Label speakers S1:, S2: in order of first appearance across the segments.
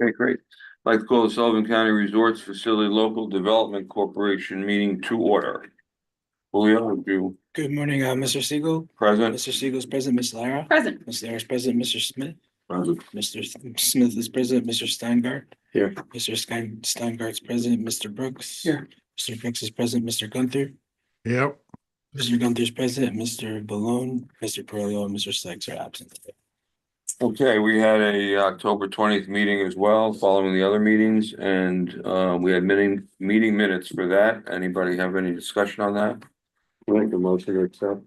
S1: Okay, great. I'd like to call the Sullivan County Resorts Facility Local Development Corporation meeting to order. Julio, would you
S2: Good morning, Mr. Siegel.
S1: present?
S2: Mr. Siegel is present, Ms. Lara.
S3: Present.
S2: Ms. Lara is present, Mr. Smith.
S1: Present.
S2: Mr. Smith is present, Mr. Steingart.
S1: Here.
S2: Mr. Steingart's present, Mr. Brooks.
S3: Here.
S2: Mr. Brooks is present, Mr. Gunther.
S4: Yep.
S2: Mr. Gunther's present, Mr. Balone, Mr. Perillo, and Mr. Sykes are absent.
S1: Okay, we had a October 20th meeting as well, following the other meetings, and we had meeting minutes for that. Anybody have any discussion on that? Make a motion to accept.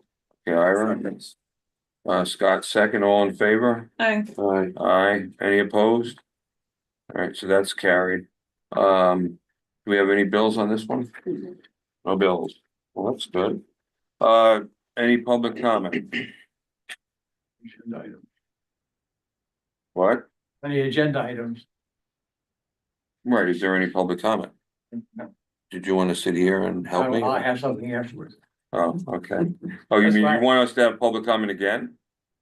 S1: Okay, Ira. Scott, second, all in favor?
S3: Aye.
S1: Aye. Aye. Any opposed? All right, so that's carried. Do we have any bills on this one? No bills. Well, that's good. Any public comment? What?
S5: Any agenda items?
S1: Right, is there any public comment?
S5: No.
S1: Did you want to sit here and help me?
S5: I have something afterwards.
S1: Oh, okay. Oh, you
S5: That's
S1: mean you
S5: fine.
S1: want us to have public comment again?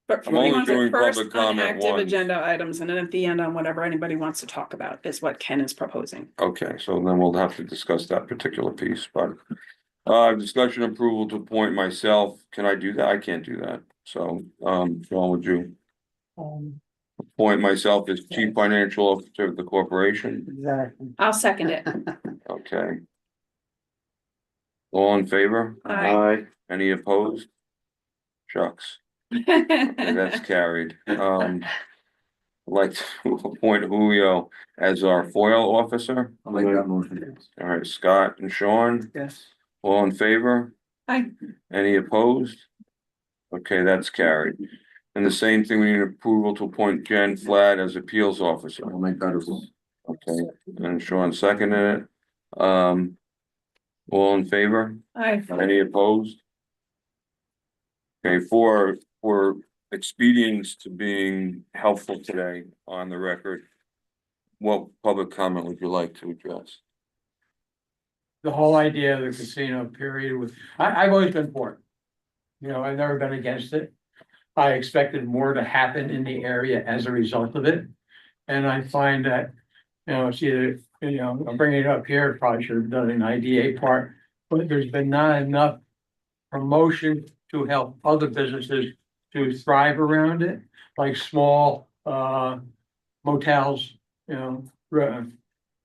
S3: But
S1: I'm
S3: he
S1: only
S3: wants
S1: doing
S3: it first
S1: public
S3: on
S1: comment
S3: active
S1: once.
S3: agenda items and then at the end on whatever anybody wants to talk about is what Ken is proposing.
S1: Okay, so then we'll have to discuss that particular piece, but. Discussion approval to appoint myself. Can I do that? I can't do that. So, John, would you appoint myself as chief financial officer of the corporation?
S5: Exactly.
S3: I'll second it.
S1: Okay. All in favor?
S3: Aye.
S1: Any opposed? Shucks. Okay, that's carried. I'd like to appoint Julio as our FOIL officer.
S5: I'll make that motion.
S1: All right, Scott and Sean,
S5: Yes.
S1: all in favor?
S3: Aye.
S1: Any opposed? Okay, that's carried. And the same thing, we need approval to appoint Jen Flatt as appeals officer.
S5: I'll make that as well.
S1: Okay, and Sean seconded it. All in favor?
S3: Aye.
S1: Any opposed? Okay, for expedience to being helpful today on the record, what public comment would you like to address?
S5: The whole idea of the casino period was, I've always been for it. You know, I've never been against it. I expected more to happen in the area as a result of it. And I find that, you know, it's either, you know, I'm bringing it up here, probably should have done an IDA part, but there's been not enough promotion to help other businesses to thrive around it, like small motels, you know,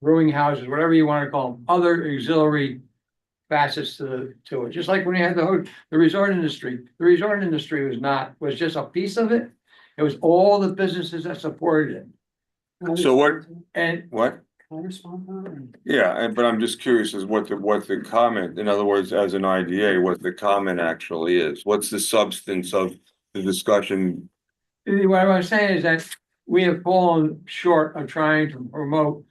S5: brewing houses, whatever you want to call them, other auxiliary facets to it. Just like when you had the resort industry. The resort industry was just a piece of it. It was all the businesses that supported it.
S1: So what,
S5: And
S1: what?
S5: can I respond to that?
S1: Yeah, but I'm just curious as what the comment, in other words, as an IDA, what the comment actually is. What's the substance of the discussion?
S5: What I was saying is that we have fallen short of trying to promote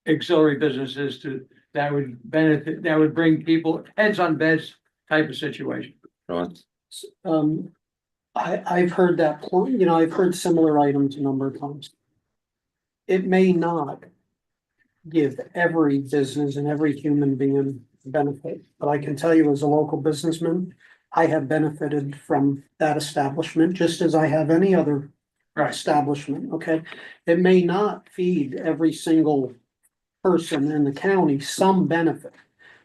S5: auxiliary businesses that would benefit, that would bring people heads on beds type of situation.
S1: Sean?
S6: I've heard that point, you know, I've heard similar items a number of times. It may not give every business and every human being benefit, but I can tell you as a local businessman, I have benefited from that establishment just as I have any other establishment, okay? It may not feed every single person in the county some benefit,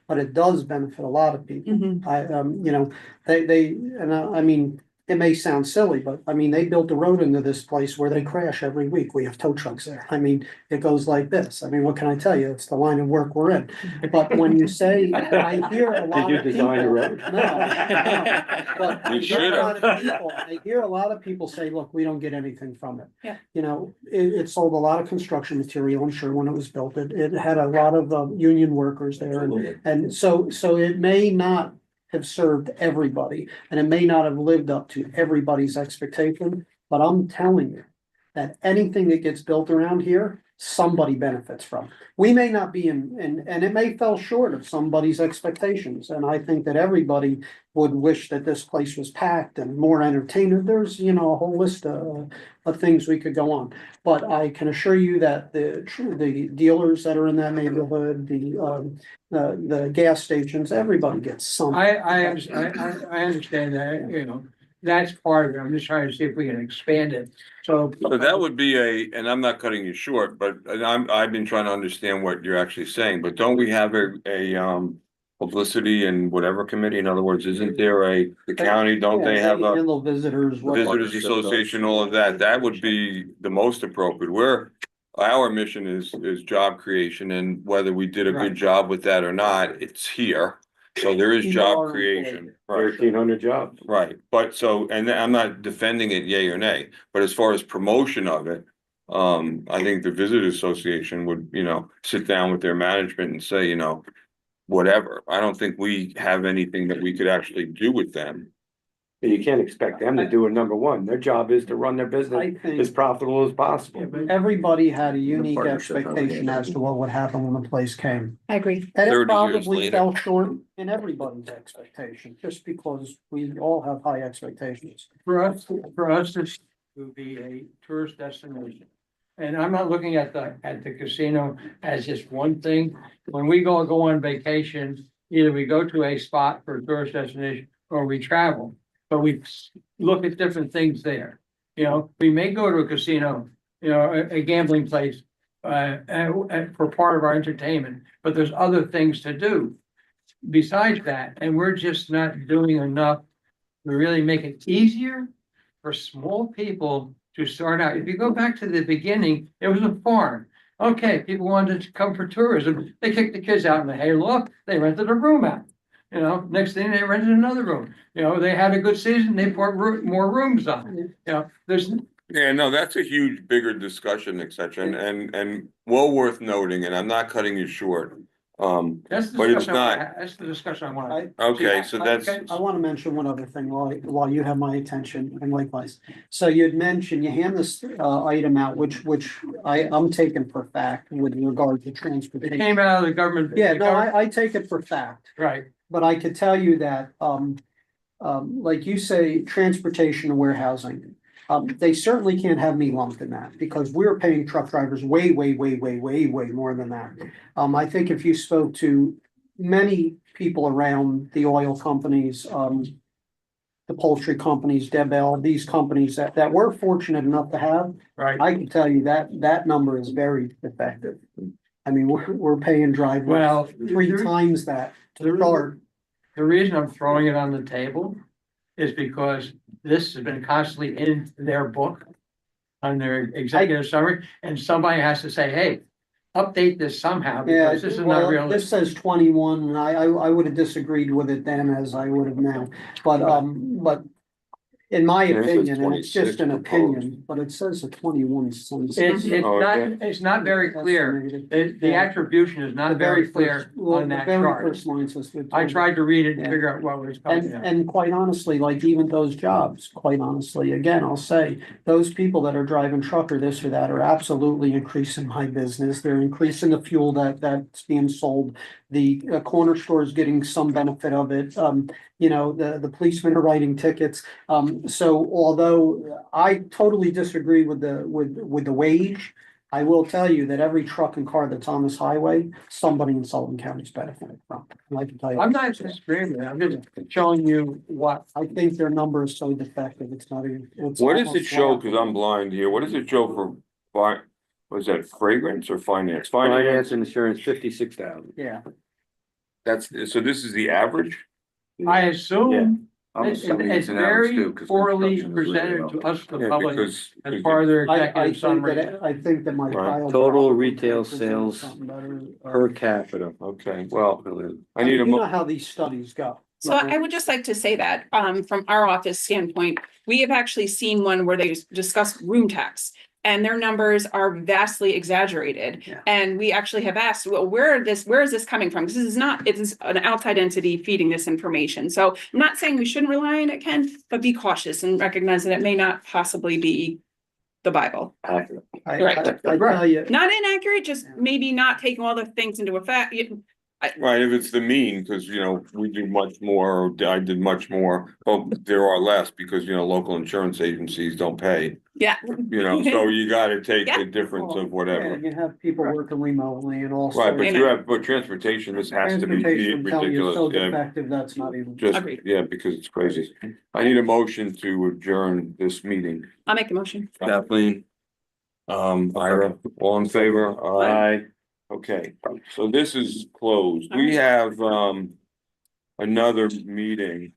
S6: but it does benefit a lot of people. You know, I mean, it may sound silly, but I mean, they built a road into this place where they crash every week. We have tow trucks there. I mean, it goes like this. I mean, what can I tell you? It's the line of work we're in. But when you say, I hear a lot of people. No. But I
S1: You
S6: hear a lot of people, I hear a lot of people say, look, we don't get anything from it.
S3: Yeah.
S6: You know, it sold a lot of construction material, I'm sure, when it was built. It had a lot of union workers there. And so it may not have served everybody, and it may not have lived up to everybody's expectation, but I'm telling you that anything that gets built around here, somebody benefits from. We may not be and it may fell short of somebody's expectations, and I think that everybody would wish that this place was packed and more entertainment. There's, you know, a whole list of things we could go on. But I can assure you that the dealers that are in that neighborhood, the gas stations, everybody gets some.
S5: I understand that, you know, that's part of it. I'm just trying to see if we can expand it, so.
S1: So that would be and I'm not cutting you short, but I've been trying to understand what you're actually saying, but don't we have a publicity and whatever committee? In other words, isn't there the county, don't they have a
S6: Handle visitors.
S1: the Visitors Association, all of that? That would be the most appropriate. Our mission is job creation, and whether we did a
S5: Right.
S1: good job with that or not, it's here. So there is
S6: People
S1: job
S6: are
S1: creation, right?
S4: 1,300 jobs.
S1: Right, but so, and I'm not defending it yay or nay, but as far as promotion of it. I think the Visitors Association would, sit down with their management and say, whatever. I don't think we have anything that we could actually do with them.
S4: You can't expect them to do it, number one. Their job is to run their
S6: I
S4: business as
S6: think
S4: profitable as possible.
S6: everybody had a unique
S4: partnership
S6: expectation as to what would happen when the place came.
S3: I agree.
S6: And it
S1: 30 years
S6: probably
S1: later.
S6: fell short in everybody's expectation, just because we all have high expectations.
S5: For us, this would be a tourist destination. And I'm not looking at the casino as just one thing. When we go on vacation, either we go to a spot for a tourist destination or we travel. But we look at different things there. We may go to a casino, a gambling place, for part of our entertainment, but there's other things to do besides that, and we're just not doing enough to really make it easier for small people to start out. If you go back to the beginning, it was a farm. Okay, people wanted to come for tourism. They kicked the kids out in the hayloft. They rented a room out. Next thing they rented another room. They had a good season. They poured more rooms on. There's.
S1: Yeah, no, that's a huge, bigger discussion, et cetera, and well worth noting, and I'm not cutting you short.
S5: That's the
S1: But it's
S5: discussion
S1: not.
S5: that's the discussion I want.
S1: Okay, so that's,
S6: I want to mention one other thing while you have my attention, and likewise. So you had mentioned, you hand this item out, which I'm taking for fact with regard to
S5: It
S6: transportation.
S5: came out of the government.
S6: Yeah, no, I take it for fact.
S5: Right,
S6: But I could tell you that, like you say, transportation and warehousing. They certainly can't have me lumped in that because we're paying truck drivers way more than that. I think if you spoke to many people around the oil companies, the poultry companies, Debel, these companies that we're fortunate enough to have,
S5: right.
S6: I can tell you that number is very effective. I mean, we're paying drivers
S5: Well,
S6: 3 times that to start.
S5: the reason I'm throwing it on the table is because this has been constantly in their book on their executive summary, and somebody has to say, hey, update this somehow,
S6: Yeah,
S5: because this is
S6: well,
S5: not
S6: this
S5: realistic.
S6: says 21, and I would have disagreed with it then as I would have now, but in my
S1: Yeah, it says
S6: opinion, and it's just
S1: 26
S6: an
S1: proposed.
S6: opinion, but it says a 21 cents.
S5: It's
S1: Oh, okay.
S5: not, it's not very clear. The
S6: Yeah.
S5: attribution is not very clear on that chart.
S6: First line says.
S5: I tried to read it and
S6: Yeah.
S5: figure out what was coming.
S6: And quite honestly, like even those jobs, quite honestly, again, I'll say, those people that are driving truck or this or that are absolutely increasing my business. They're increasing the fuel that's being sold. The corner store is getting some benefit of it. The policemen are writing tickets. So although I totally disagree with the wage, I will tell you that every truck and car that's on this highway, somebody in Sullivan County is benefiting from. And I can tell you.
S5: I'm not disagreeing with it. I'm just showing you what.
S6: I think their number is so defective, it's not even.
S1: what does it show? Cause I'm blind here. What does it show for, was that fragrance or finance?
S4: Finance and insurance, 56,000.
S6: Yeah,
S1: So this is the average?
S5: I assume
S4: I'm
S5: it's
S4: assuming
S5: it's
S4: an average
S5: very
S4: too, 'cause
S5: poorly
S4: construction is really
S5: presented
S4: low.
S5: to us, the
S1: Yeah,
S5: public,
S1: because.
S5: as part of their
S6: I
S5: executive
S6: think
S5: summary.
S6: I think that my
S1: Right.
S6: file.
S4: Total
S6: probably
S4: retail
S6: presents
S4: sales
S6: something better.
S4: Per capita.
S1: Okay, well, I need
S6: You
S1: a
S6: know how these studies go.
S3: So I would just like to say that, from our office standpoint, we have actually seen one where they discuss room tax. And their numbers are vastly exaggerated.
S6: Yeah.
S3: And we actually have asked, well, where is this coming from? Because it is an outside entity feeding this information. So I'm not saying we shouldn't rely on it, Ken, but be cautious and recognize that it may not possibly be the Bible.
S6: I
S3: Right.
S6: tell you,
S3: Not inaccurate, just maybe not taking all the things into effect.
S1: Right, if it's the mean, because, you know, we do much more, or I did much more, but there are less because, you know, local insurance agencies don't pay.
S3: Yeah.
S1: You know, so you gotta take
S3: Yeah.
S1: the difference of
S6: Yeah,
S1: whatever.
S6: you have people working remotely and all
S1: Right,
S6: sorts.
S1: but
S3: Amen.
S1: you have, but transportation, this has to be
S6: Transportation, I'm telling you, is so
S1: ridiculous, yeah,
S6: defective, that's not even.
S1: just,
S3: Agreed.
S1: yeah, because it's crazy. I need a motion to adjourn this meeting.
S3: I'll make the motion.
S1: Kathleen? Ira, all in favor?
S3: Aye.
S1: Okay, so this is closed. We have, another meeting